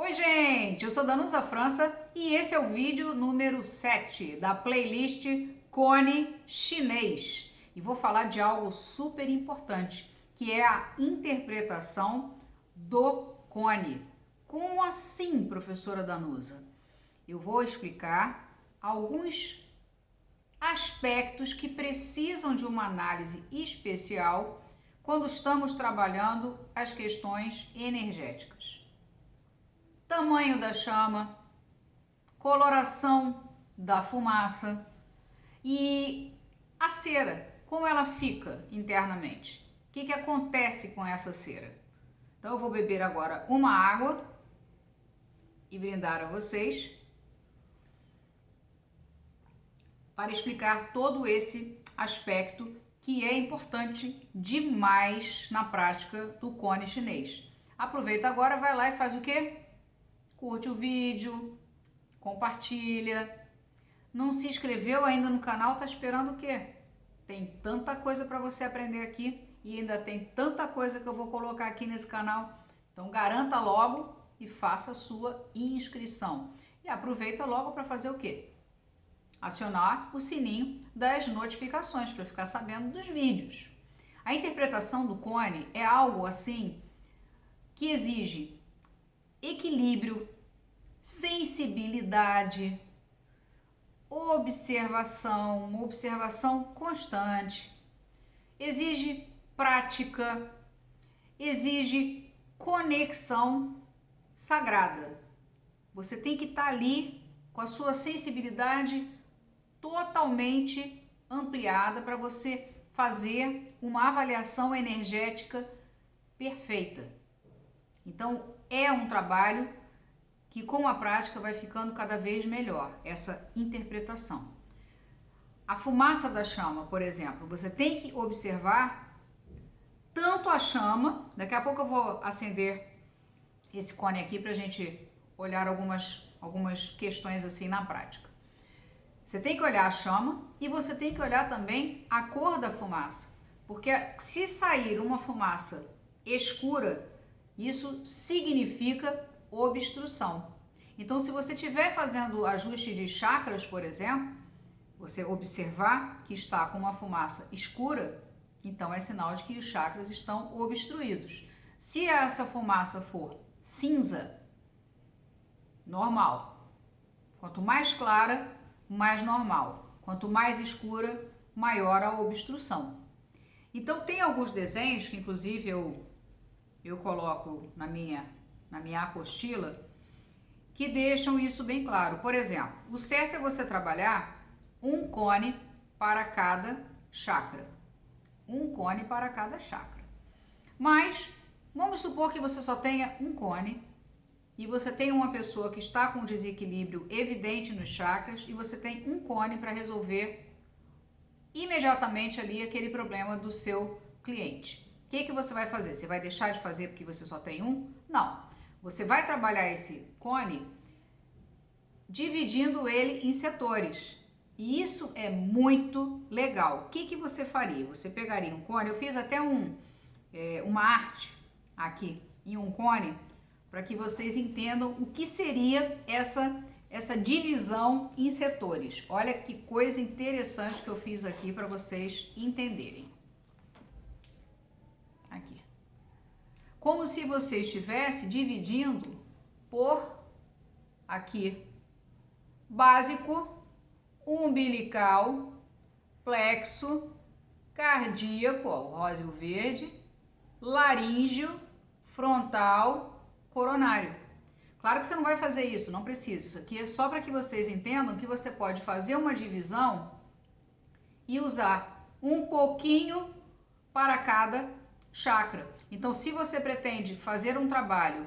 Oi gente, eu sou Danusa França e esse é o vídeo número 7 da playlist Cone Chinês. E vou falar de algo super importante, que é a interpretação do cone. Como assim, professora Danusa? Eu vou explicar alguns aspectos que precisam de uma análise especial quando estamos trabalhando as questões energéticas. Tamanho da chama, coloração da fumaça e a cera, como ela fica internamente. O que acontece com essa cera? Então eu vou beber agora uma água e brindar a vocês para explicar todo esse aspecto que é importante demais na prática do cone chinês. Aproveita agora, vai lá e faz o quê? Curte o vídeo, compartilha. Não se inscreveu ainda no canal, tá esperando o quê? Tem tanta coisa para você aprender aqui e ainda tem tanta coisa que eu vou colocar aqui nesse canal. Então garanta logo e faça a sua inscrição. E aproveita logo para fazer o quê? Acionar o sininho das notificações para ficar sabendo dos vídeos. A interpretação do cone é algo assim que exige equilíbrio, sensibilidade, observação constante, exige prática, exige conexão sagrada. Você tem que estar ali com a sua sensibilidade totalmente ampliada para você fazer uma avaliação energética perfeita. Então, é um trabalho que com a prática vai ficando cada vez melhor, essa interpretação. A fumaça da chama, por exemplo, você tem que observar tanto a chama, daqui a pouco eu vou acender esse cone aqui para a gente olhar algumas questões assim na prática. Você tem que olhar a chama e você tem que olhar também a cor da fumaça, porque se sair uma fumaça escura, isso significa obstrução. Então, se você estiver fazendo ajuste de chakras, por exemplo, você observar que está com uma fumaça escura, então é sinal de que os chakras estão obstruídos. Se essa fumaça for cinza, normal. Quanto mais clara, mais normal. Quanto mais escura, maior a obstrução. Então, tem alguns desenhos que, inclusive, eu coloco na minha apostila, que deixam isso bem claro. Por exemplo, o certo é você trabalhar um cone para cada chakra. Um cone para cada chakra. Mas, vamos supor que você só tenha um cone e você tem uma pessoa que está com desequilíbrio evidente nos chakras e você tem um cone para resolver imediatamente ali aquele problema do seu cliente. O que você vai fazer? Você vai deixar de fazer porque você só tem um? Não. Você vai trabalhar esse cone dividindo ele em setores. E isso é muito legal. O que você faria? Você pegaria um cone, eu fiz até uma arte aqui em um cone, para que vocês entendam o que seria essa divisão em setores. Olha que coisa interessante que eu fiz aqui para vocês entenderem. Aqui. Como se você estivesse dividindo por aqui básico, umbilical, plexo, cardíaco, ó, o rosa e o verde, laríngeo, frontal, coronário. Claro que você não vai fazer isso, não precisa. Isso aqui é só para que vocês entendam que você pode fazer uma divisão e usar um pouquinho para cada chakra. Então, se você pretende fazer um trabalho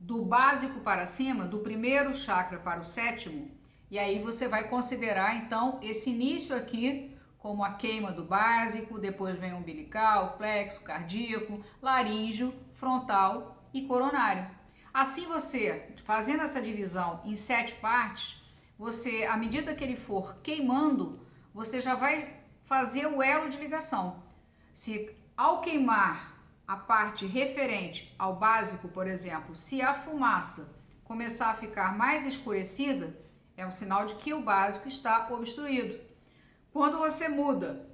do básico para cima, do primeiro chakra para o sétimo, e aí você vai considerar então esse início aqui como a queima do básico, depois vem o umbilical, plexo, cardíaco, laríngeo, frontal e coronário. Assim você, fazendo essa divisão em 7 partes, você, à medida que ele for queimando, você já vai fazer o elo de ligação. Se ao queimar a parte referente ao básico, por exemplo, se a fumaça começar a ficar mais escurecida, é um sinal de que o básico está obstruído. Quando você muda,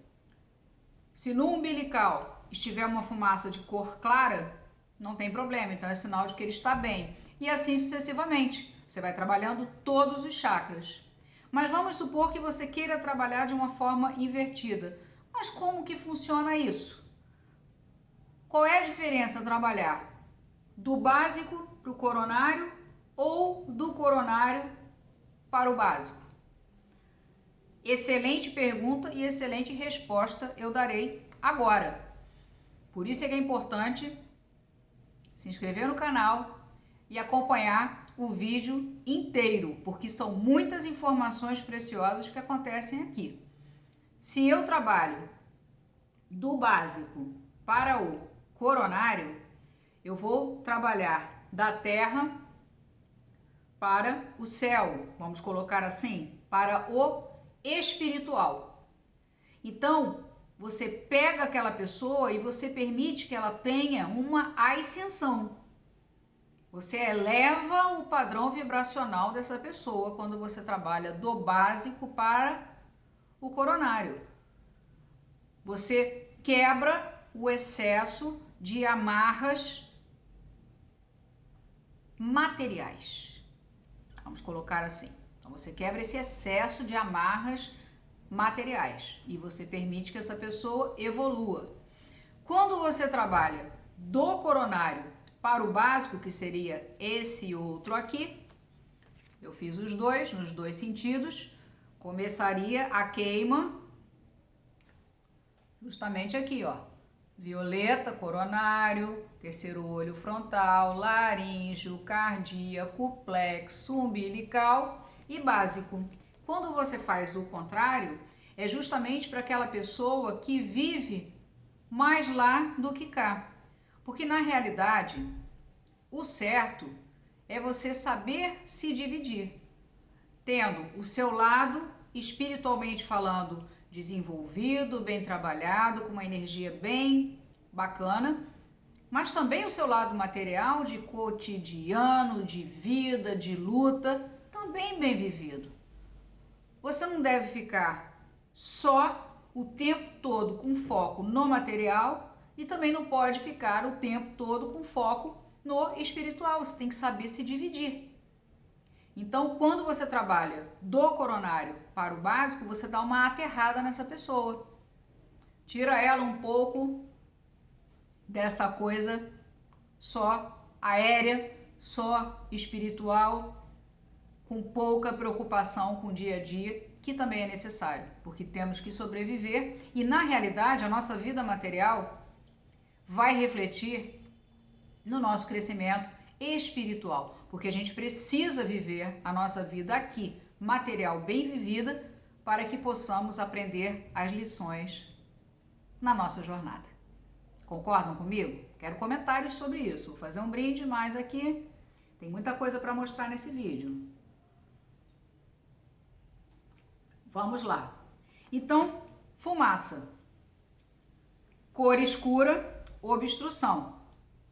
se no umbilical estiver uma fumaça de cor clara, não tem problema, então é sinal de que ele está bem. E assim sucessivamente, você vai trabalhando todos os chakras. Mas vamos supor que você queira trabalhar de uma forma invertida. Mas como que funciona isso? Qual é a diferença trabalhar do básico para o coronário ou do coronário para o básico? Excelente pergunta e excelente resposta eu darei agora. Por isso é que é importante se inscrever no canal e acompanhar o vídeo inteiro, porque são muitas informações preciosas que acontecem aqui. Se eu trabalho do básico para o coronário, eu vou trabalhar da terra para o céu, vamos colocar assim, para o espiritual. Então, você pega aquela pessoa e você permite que ela tenha uma ascensão. Você eleva o padrão vibracional dessa pessoa quando você trabalha do básico para o coronário. Você quebra o excesso de amarras materiais. Vamos colocar assim. Então você quebra esse excesso de amarras materiais e você permite que essa pessoa evolua. Quando você trabalha do coronário para o básico, que seria esse outro aqui, eu fiz os dois, nos dois sentidos, começaria a queima justamente aqui, ó. Violeta, coronário, terceiro olho frontal, laríngeo, cardíaco, plexo, umbilical e básico. Quando você faz o contrário, é justamente para aquela pessoa que vive mais lá do que cá. Porque na realidade, o certo é você saber se dividir, tendo o seu lado, espiritualmente falando, desenvolvido, bem trabalhado, com uma energia bem bacana, mas também o seu lado material, de cotidiano, de vida, de luta, também bem vivido. Você não deve ficar só o tempo todo com foco no material e também não pode ficar o tempo todo com foco no espiritual. Você tem que saber se dividir. Então, quando você trabalha do coronário para o básico, você dá uma aterrada nessa pessoa. Tira ela um pouco dessa coisa só aérea, só espiritual, com pouca preocupação com o dia a dia, que também é necessário, porque temos que sobreviver e, na realidade, a nossa vida material vai refletir no nosso crescimento espiritual, porque a gente precisa viver a nossa vida aqui, material bem vivida, para que possamos aprender as lições na nossa jornada. Concordam comigo? Quero comentários sobre isso. Vou fazer um brinde mais aqui. Tem muita coisa para mostrar nesse vídeo. Vamos lá. Então, fumaça. Cor escura, obstrução.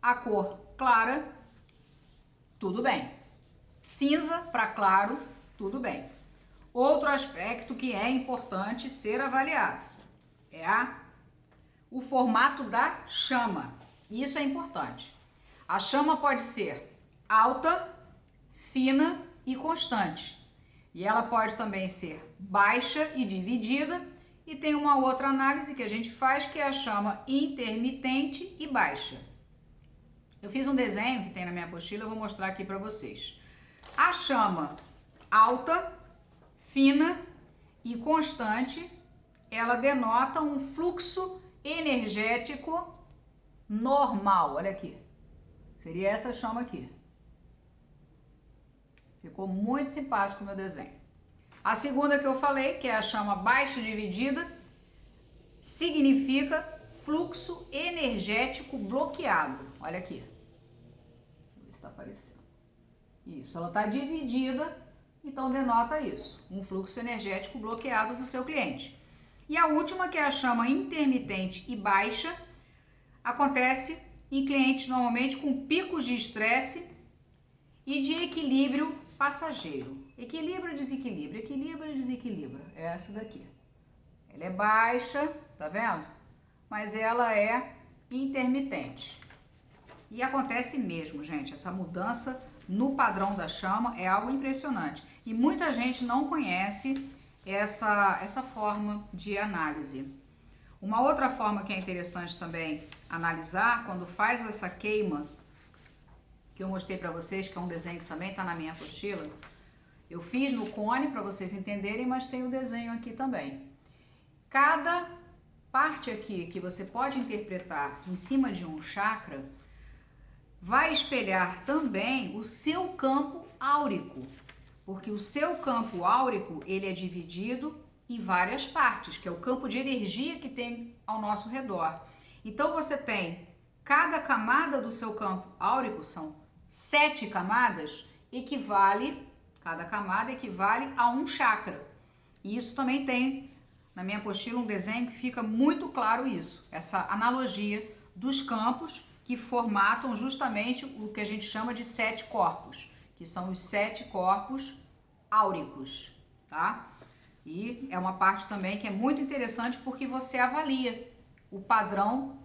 A cor clara, tudo bem. Cinza para claro, tudo bem. Outro aspecto que é importante ser avaliado é o formato da chama. Isso é importante. A chama pode ser alta, fina e constante. E ela pode também ser baixa e dividida. E tem uma outra análise que a gente faz, que é a chama intermitente e baixa. Eu fiz um desenho que tem na minha apostila, eu vou mostrar aqui para vocês. A chama alta, fina e constante, ela denota um fluxo energético normal. Olha aqui. Seria essa chama aqui. Ficou muito simpático o meu desenho. A segunda que eu falei, que é a chama baixa dividida, significa fluxo energético bloqueado. Olha aqui. Deixa eu ver se está aparecendo. Isso, ela está dividida, então denota isso. Um fluxo energético bloqueado do seu cliente. E a última, que é a chama intermitente e baixa, acontece em clientes normalmente com picos de estresse e de equilíbrio passageiro. Equilíbrio, desequilíbrio, equilíbrio e desequilíbrio. É essa daqui. Ela é baixa, tá vendo? Mas ela é intermitente. E acontece mesmo, gente, essa mudança no padrão da chama é algo impressionante. E muita gente não conhece essa forma de análise. Uma outra forma que é interessante também analisar, quando faz essa queima, que eu mostrei para vocês, que é um desenho que também está na minha apostila, eu fiz no cone para vocês entenderem, mas tem o desenho aqui também. Cada parte aqui que você pode interpretar em cima de um chakra vai espelhar também o seu campo áurico, porque o seu campo áurico ele é dividido em várias partes, que é o campo de energia que tem ao nosso redor. Então você tem cada camada do seu campo áurico, são 7 camadas, cada camada equivale a um chakra. E isso também tem na minha apostila um desenho que fica muito claro isso, essa analogia dos campos que formatam justamente o que a gente chama de 7 corpos, que são os 7 corpos áuricos, tá? E é uma parte também que é muito interessante porque você avalia o padrão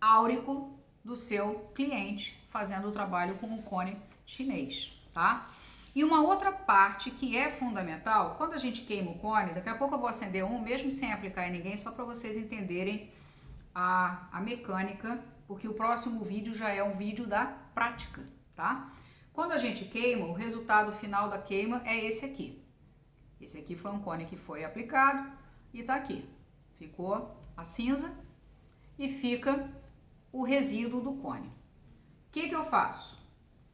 áurico do seu cliente fazendo o trabalho com o cone chinês, tá? E uma outra parte que é fundamental, quando a gente queima o cone, daqui a pouco eu vou acender um, mesmo sem aplicar em ninguém, só para vocês entenderem a mecânica, porque o próximo vídeo já é um vídeo da prática, tá? Quando a gente queima, o resultado final da queima é esse aqui. Esse aqui foi um cone que foi aplicado e tá aqui. Ficou a cinza e fica o resíduo do cone. O que eu faço?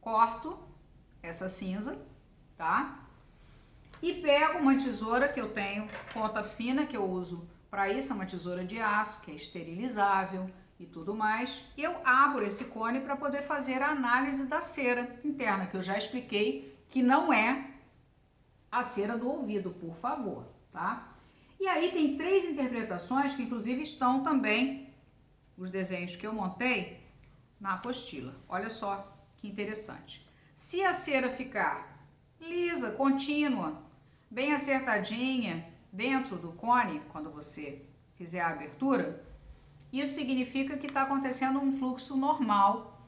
Corto essa cinza, tá? E pego uma tesoura que eu tenho, ponta fina, que eu uso para isso, é uma tesoura de aço, que é esterilizável e tudo mais. E eu abro esse cone para poder fazer a análise da cera interna, que eu já expliquei que não é a cera do ouvido, por favor, tá? E aí tem 3 interpretações que inclusive estão também, os desenhos que eu montei, na apostila. Olha só que interessante. Se a cera ficar lisa, contínua, bem acertadinha dentro do cone, quando você fizer a abertura, isso significa que está acontecendo um fluxo normal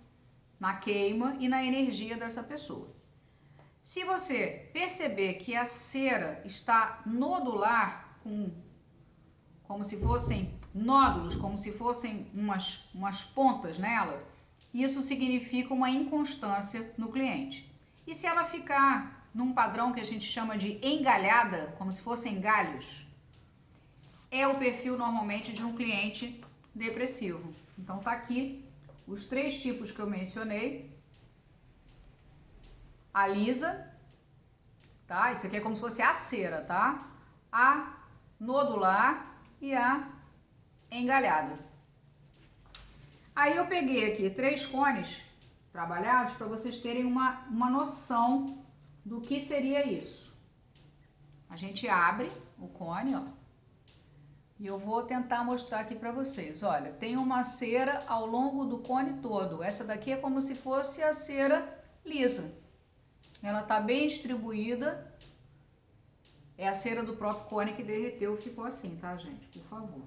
na queima e na energia dessa pessoa. Se você perceber que a cera está nodular, como se fossem nódulos, como se fossem umas pontas nela, isso significa uma inconstância no cliente. E se ela ficar num padrão que a gente chama de engalhada, como se fossem galhos, é o perfil normalmente de um cliente depressivo. Então tá aqui os 3 tipos que eu mencionei. A lisa, tá? Isso aqui é como se fosse a cera, tá? A nodular e a engalhada. Aí eu peguei aqui 3 cones trabalhados para vocês terem uma noção do que seria isso. A gente abre o cone, ó. E eu vou tentar mostrar aqui para vocês. Olha, tem uma cera ao longo do cone todo. Essa daqui é como se fosse a cera lisa. Ela tá bem distribuída. É a cera do próprio cone que derreteu e ficou assim, tá, gente? Por favor.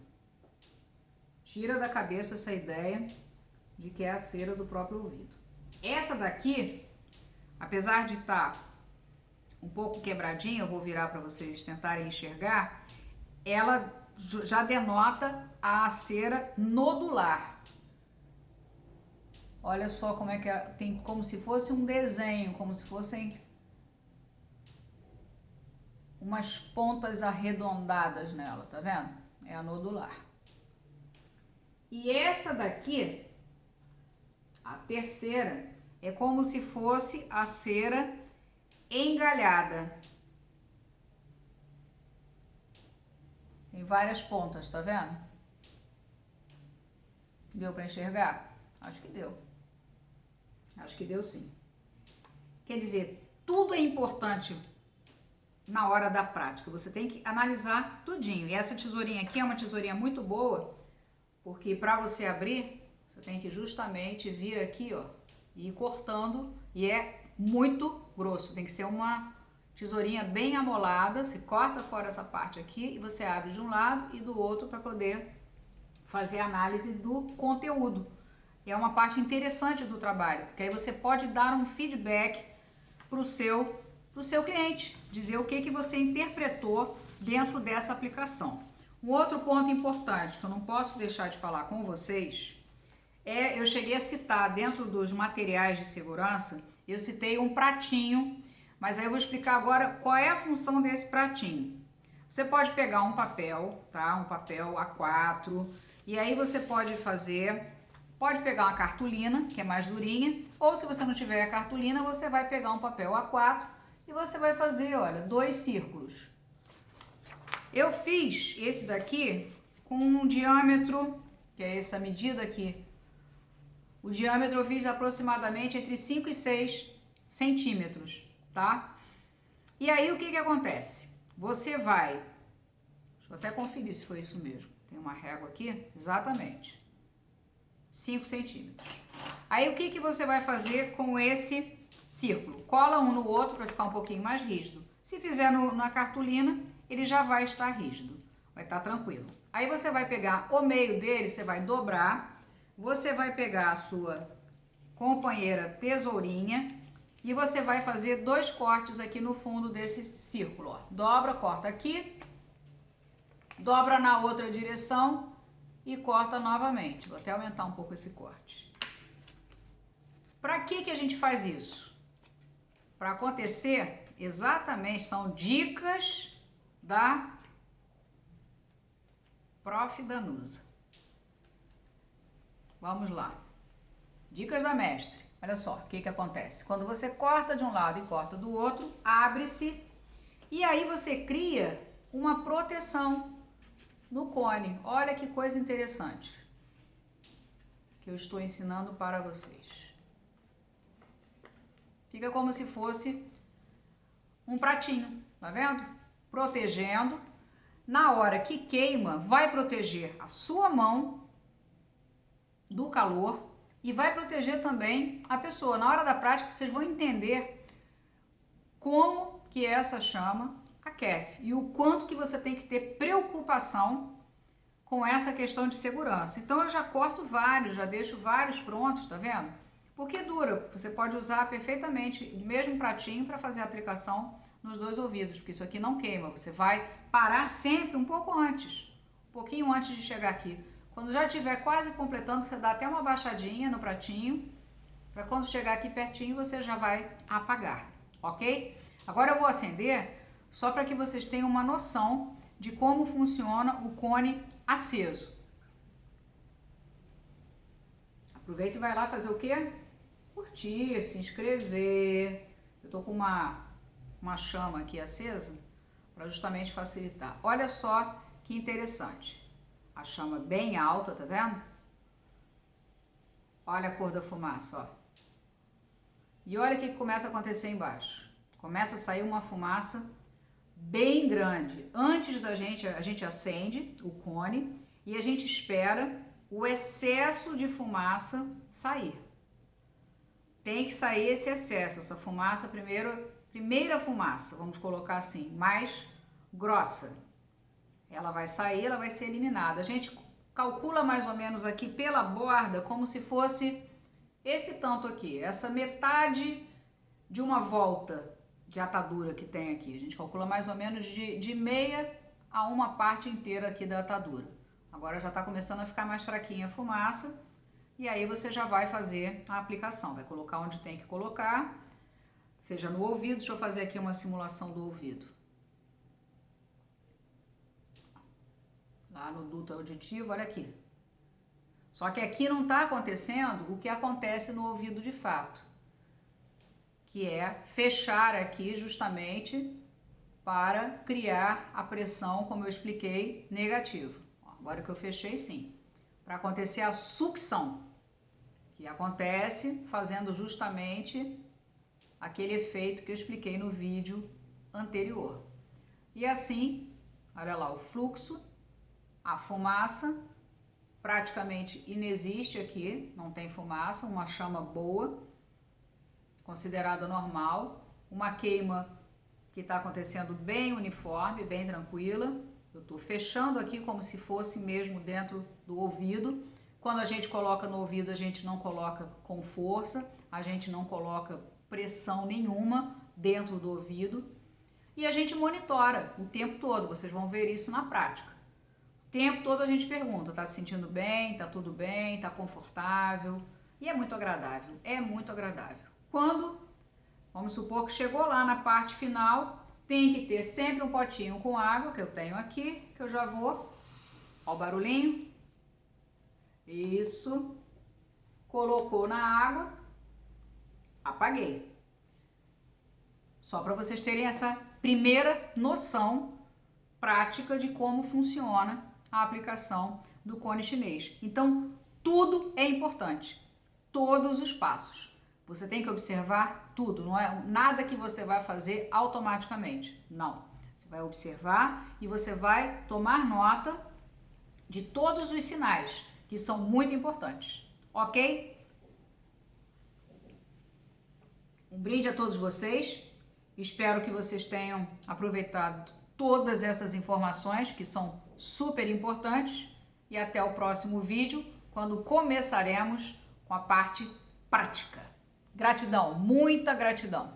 Tira da cabeça essa ideia de que é a cera do próprio ouvido. Essa daqui, apesar de estar um pouco quebradinha, eu vou virar para vocês tentarem enxergar, ela já denota a cera nodular. Olha só como é que tem como se fosse um desenho, como se fossem umas pontas arredondadas nela, tá vendo? É a nodular. E essa daqui, a terceira, é como se fosse a cera engalhada. Tem várias pontas, tá vendo? Deu para enxergar? Acho que deu. Acho que deu sim. Quer dizer, tudo é importante na hora da prática. Você tem que analisar tudinho. E essa tesourinha aqui é uma tesourinha muito boa, porque para você abrir, você tem que justamente vir aqui, ó, e ir cortando. E é muito grosso, tem que ser uma tesourinha bem amolada. Você corta fora essa parte aqui e você abre de um lado e do outro para poder fazer a análise do conteúdo. E é uma parte interessante do trabalho, porque aí você pode dar um feedback para o seu cliente, dizer o que você interpretou dentro dessa aplicação. Um outro ponto importante que eu não posso deixar de falar com vocês eu cheguei a citar dentro dos materiais de segurança, eu citei um pratinho, mas aí eu vou explicar agora qual é a função desse pratinho. Você pode pegar um papel, tá? Um papel A4, e aí você pode pegar uma cartolina, que é mais durinha, ou se você não tiver a cartolina, você vai pegar um papel A4 e você vai fazer, olha, 2 círculos. Eu fiz esse daqui com um diâmetro, que é essa medida aqui. O diâmetro eu fiz aproximadamente entre 5 e 6 centímetros, tá? E aí o que acontece? Você vai, deixa eu até conferir se foi isso mesmo. Tem uma régua aqui, exatamente, 5 centímetros. Aí o que você vai fazer com esse círculo? Cola um no outro para ficar um pouquinho mais rígido. Se fizer na cartolina, ele já vai estar rígido, vai estar tranquilo. Aí você vai pegar o meio dele, você vai dobrar, você vai pegar a sua companheira tesourinha e você vai fazer 2 cortes aqui no fundo desse círculo, ó. Dobra, corta aqui, dobra na outra direção e corta novamente. Vou até aumentar um pouco esse corte. Para que a gente faz isso? Para acontecer exatamente, são dicas da Prof. Danusa. Vamos lá. Dicas da mestre. Olha só o que acontece. Quando você corta de um lado e corta do outro, abre-se e aí você cria uma proteção no cone. Olha que coisa interessante que eu estou ensinando para vocês. Fica como se fosse um pratinho, tá vendo? Protegendo. Na hora que queima, vai proteger a sua mão do calor e vai proteger também a pessoa. Na hora da prática, vocês vão entender como que essa chama aquece e o quanto que você tem que ter preocupação com essa questão de segurança. Então eu já corto vários, já deixo vários prontos, tá vendo? Porque dura, você pode usar perfeitamente o mesmo pratinho para fazer a aplicação nos 2 ouvidos, porque isso aqui não queima. Você vai parar sempre um pouco antes, um pouquinho antes de chegar aqui. Quando já estiver quase completando, você dá até uma baixadinha no pratinho, para quando chegar aqui pertinho você já vai apagar, ok? Agora eu vou acender, só para que vocês tenham uma noção de como funciona o cone aceso. Aproveita e vai lá fazer o quê? Curtir, se inscrever. Eu tô com uma chama aqui acesa para justamente facilitar. Olha só que interessante. A chama bem alta, tá vendo? Olha a cor da fumaça, ó. E olha o que começa a acontecer embaixo. Começa a sair uma fumaça bem grande. Antes da gente, a gente acende o cone e a gente espera o excesso de fumaça sair. Tem que sair esse excesso, essa fumaça, primeira fumaça, vamos colocar assim, mais grossa. Ela vai sair, ela vai ser eliminada. A gente calcula mais ou menos aqui pela borda como se fosse esse tanto aqui, essa metade de uma volta de atadura que tem aqui. A gente calcula mais ou menos de meia a uma parte inteira aqui da atadura. Agora já está começando a ficar mais fraquinha a fumaça e aí você já vai fazer a aplicação. Vai colocar onde tem que colocar, seja no ouvido. Deixa eu fazer aqui uma simulação do ouvido. Lá no duto auditivo, olha aqui. Só que aqui não está acontecendo o que acontece no ouvido de fato, que é fechar aqui justamente para criar a pressão, como eu expliquei, negativa. Agora que eu fechei, sim. Para acontecer a sucção, que acontece fazendo justamente aquele efeito que eu expliquei no vídeo anterior. E assim, olha lá, o fluxo, a fumaça praticamente inexiste aqui, não tem fumaça, uma chama boa, considerada normal, uma queima que está acontecendo bem uniforme, bem tranquila. Eu estou fechando aqui como se fosse mesmo dentro do ouvido. Quando a gente coloca no ouvido, a gente não coloca com força, a gente não coloca pressão nenhuma dentro do ouvido. E a gente monitora o tempo todo, vocês vão ver isso na prática. O tempo todo a gente pergunta, tá se sentindo bem, tá tudo bem, tá confortável? E é muito agradável, é muito agradável. Quando, vamos supor que chegou lá na parte final, tem que ter sempre um potinho com água, que eu tenho aqui, que eu já vou, ó o barulhinho, isso, colocou na água, apaguei. Só para vocês terem essa primeira noção prática de como funciona a aplicação do cone chinês. Então, tudo é importante, todos os passos. Você tem que observar tudo, não é nada que você vai fazer automaticamente, não. Você vai observar e você vai tomar nota de todos os sinais, que são muito importantes, ok? Um brinde a todos vocês, espero que vocês tenham aproveitado todas essas informações que são super importantes e até o próximo vídeo, quando começaremos com a parte prática. Gratidão, muita gratidão.